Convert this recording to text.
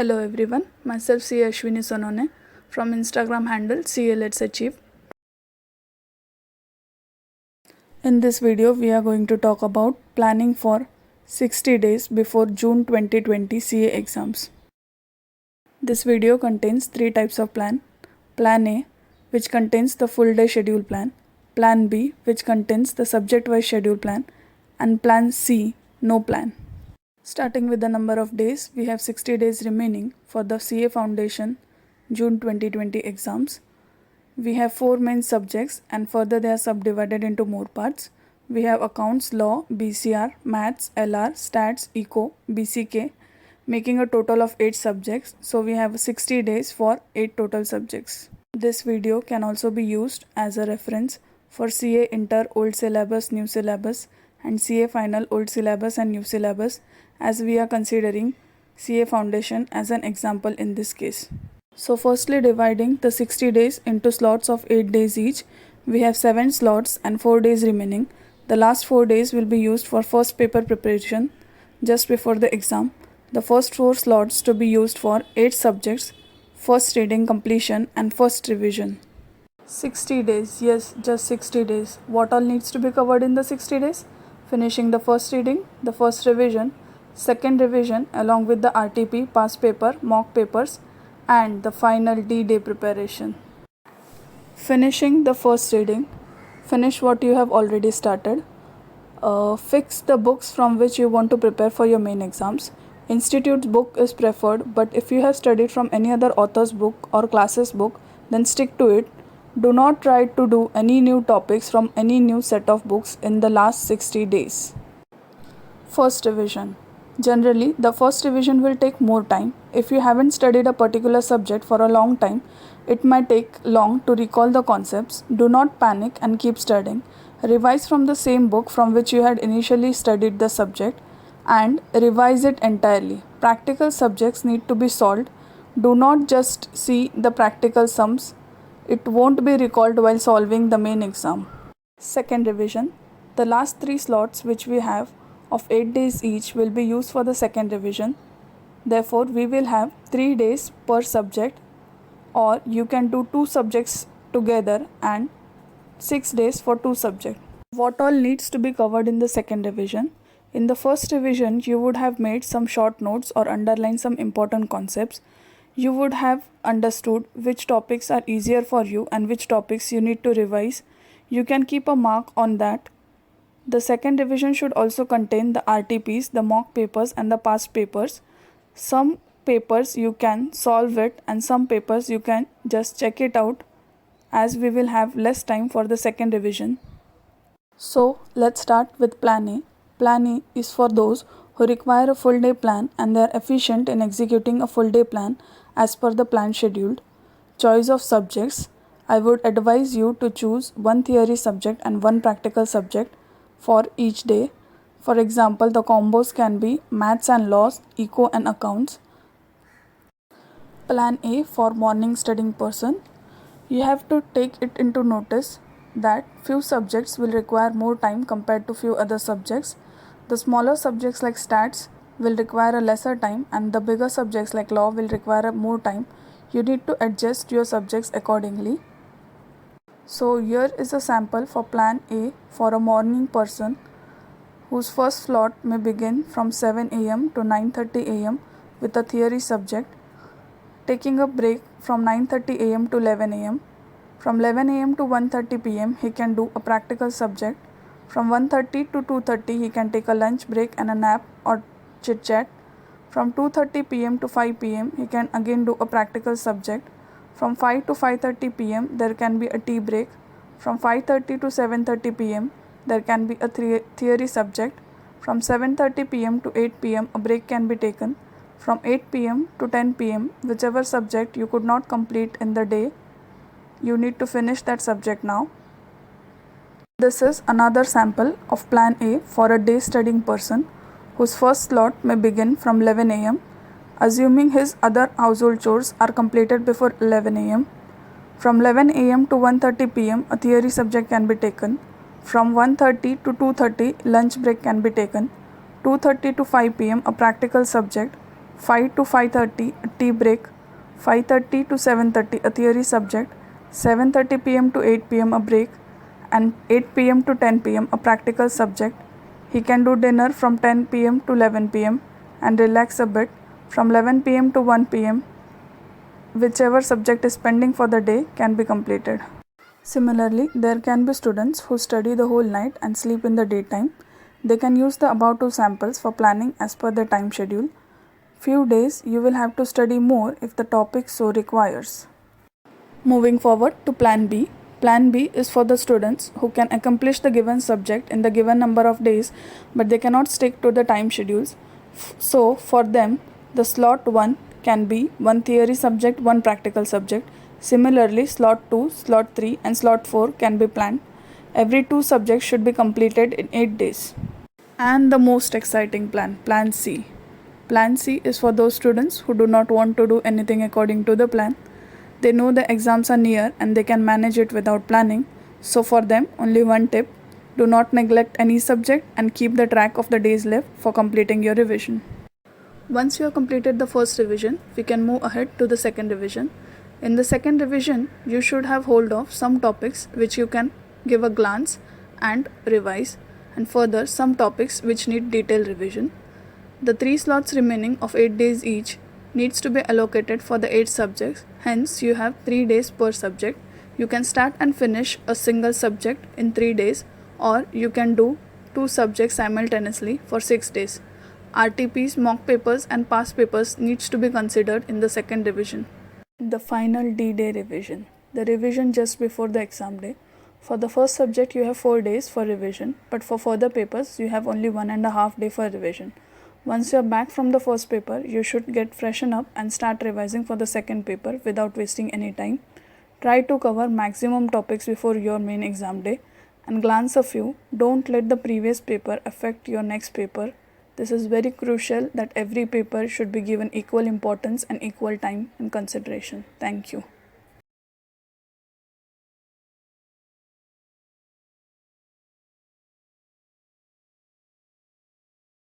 Hello everyone, myself CA Ashwini Sonone from Instagram handle CA Let's Achieve. In this video, we are going to talk about planning for 60 days before June 2020 CA exams. This video contains 3 types of plan. Plan A, which contains the full day schedule plan. Plan B, which contains the subject-wise schedule plan. And Plan C, no plan. Starting with the number of days, we have 60 days remaining for the CA Foundation June 2020 exams. We have 4 main subjects and further they are subdivided into more parts. We have accounts, law, BCR, maths, LR, stats, eco, BCK, making a total of 8 subjects. So we have 60 days for 8 total subjects. This video can also be used as a reference for CA Inter old syllabus, new syllabus and CA Final old syllabus and new syllabus, as we are considering CA Foundation as an example in this case. So firstly, dividing the 60 days into slots of 8 days each, we have 7 slots and 4 days remaining. The last 4 days will be used for first paper preparation just before the exam. The first 4 slots to be used for 8 subjects, first reading completion and first revision. 60 days, yes, just 60 days. What all needs to be covered in the 60 days? Finishing the first reading, the first revision, second revision along with the RTP, past paper, mock papers and the final D-Day preparation. Finishing the first reading, finish what you have already started. Fix the books from which you want to prepare for your main exams. Institute's book is preferred, but if you have studied from any other author's book or class's book, then stick to it. Do not try to do any new topics from any new set of books in the last 60 days. First revision. Generally, the first revision will take more time. If you haven't studied a particular subject for a long time, it might take long to recall the concepts. Do not panic and keep studying. Revise from the same book from which you had initially studied the subject and revise it entirely. Practical subjects need to be solved. Do not just see the practical sums. It won't be recalled while solving the main exam. Second revision. The last 3 slots which we have of 8 days each will be used for the second revision. Therefore, we will have 3 days per subject, or you can do 2 subjects together and 6 days for 2 subjects. What all needs to be covered in the second revision? In the first revision, you would have made some short notes or underlined some important concepts. You would have understood which topics are easier for you and which topics you need to revise. You can keep a mark on that. The second revision should also contain the RTPs, the mock papers and the past papers. Some papers you can solve it and some papers you can just check it out, as we will have less time for the second revision. So let's start with Plan A. Plan A is for those who require a full day plan and they are efficient in executing a full day plan as per the plan scheduled. Choice of subjects. I would advise you to choose 1 theory subject and 1 practical subject for each day. For example, the combos can be maths and laws, eco and accounts. Plan A for morning studying person. You have to take it into notice that few subjects will require more time compared to few other subjects. The smaller subjects like stats will require a lesser time and the bigger subjects like law will require more time. You need to adjust your subjects accordingly. So here is a sample for Plan A for a morning person whose first slot may begin from 7 am to 9:30 am with a theory subject, taking a break from 9:30 am to 11 am. From 11 am to 1:30 pm he can do a practical subject. From 1:30 to 2:30 he can take a lunch break and a nap or chit chat. From 2:30 pm to 5 pm he can again do a practical subject. From 5 to 5:30 pm there can be a tea break. From 5:30 to 7:30 pm there can be a theory subject. From 7:30 pm to 8 pm a break can be taken. From 8 pm to 10 pm, whichever subject you could not complete in the day, you need to finish that subject now. This is another sample of Plan A for a day studying person whose first slot may begin from 11 am, assuming his other household chores are completed before 11 am. From 11 am to 1:30 pm, a theory subject can be taken. From 1:30 to 2:30, lunch break can be taken. 2:30 to 5 pm, a practical subject. 5 to 5:30 a tea break, 5:30 to 7:30 a theory subject, 7:30 p.m. to 8 p.m. a break, and 8 p.m. to 10 p.m. a practical subject. He can do dinner from 10 p.m. to 11 p.m. and relax a bit from 11 p.m. to 1 p.m. Whichever subject is pending for the day can be completed. Similarly, there can be students who study the whole night and sleep in the daytime. They can use the above two samples for planning as per their time schedule. Few days you will have to study more if the topic so requires. Moving forward to Plan B. Plan B is for the students who can accomplish the given subject in the given number of days but they cannot stick to the time schedules. So for them, the slot 1 can be one theory subject, one practical subject. Similarly, slot 2, slot 3 and slot 4 can be planned. Every 2 subjects should be completed in 8 days. And the most exciting plan, Plan C. Plan C is for those students who do not want to do anything according to the plan. They know the exams are near and they can manage it without planning. So for them, only one tip: do not neglect any subject and keep the track of the days left for completing your revision. Once you have completed the first revision, we can move ahead to the second revision. In the second revision, you should have hold of some topics which you can give a glance and revise, and further some topics which need detailed revision. The 3 slots remaining of 8 days each needs to be allocated for the 8 subjects, hence you have 3 days per subject. You can start and finish a single subject in 3 days, or you can do 2 subjects simultaneously for 6 days. RTPs, mock papers and past papers needs to be considered in the second revision. The final D-Day revision. The revision just before the exam day. For the first subject you have 4 days for revision, but for further papers you have only 1.5 day for revision. Once you are back from the first paper, you should get freshen up and start revising for the second paper without wasting any time. Try to cover maximum topics before your main exam day and glance a few. Don't let the previous paper affect your next paper. This is very crucial that every paper should be given equal importance and equal time and consideration. Thank you.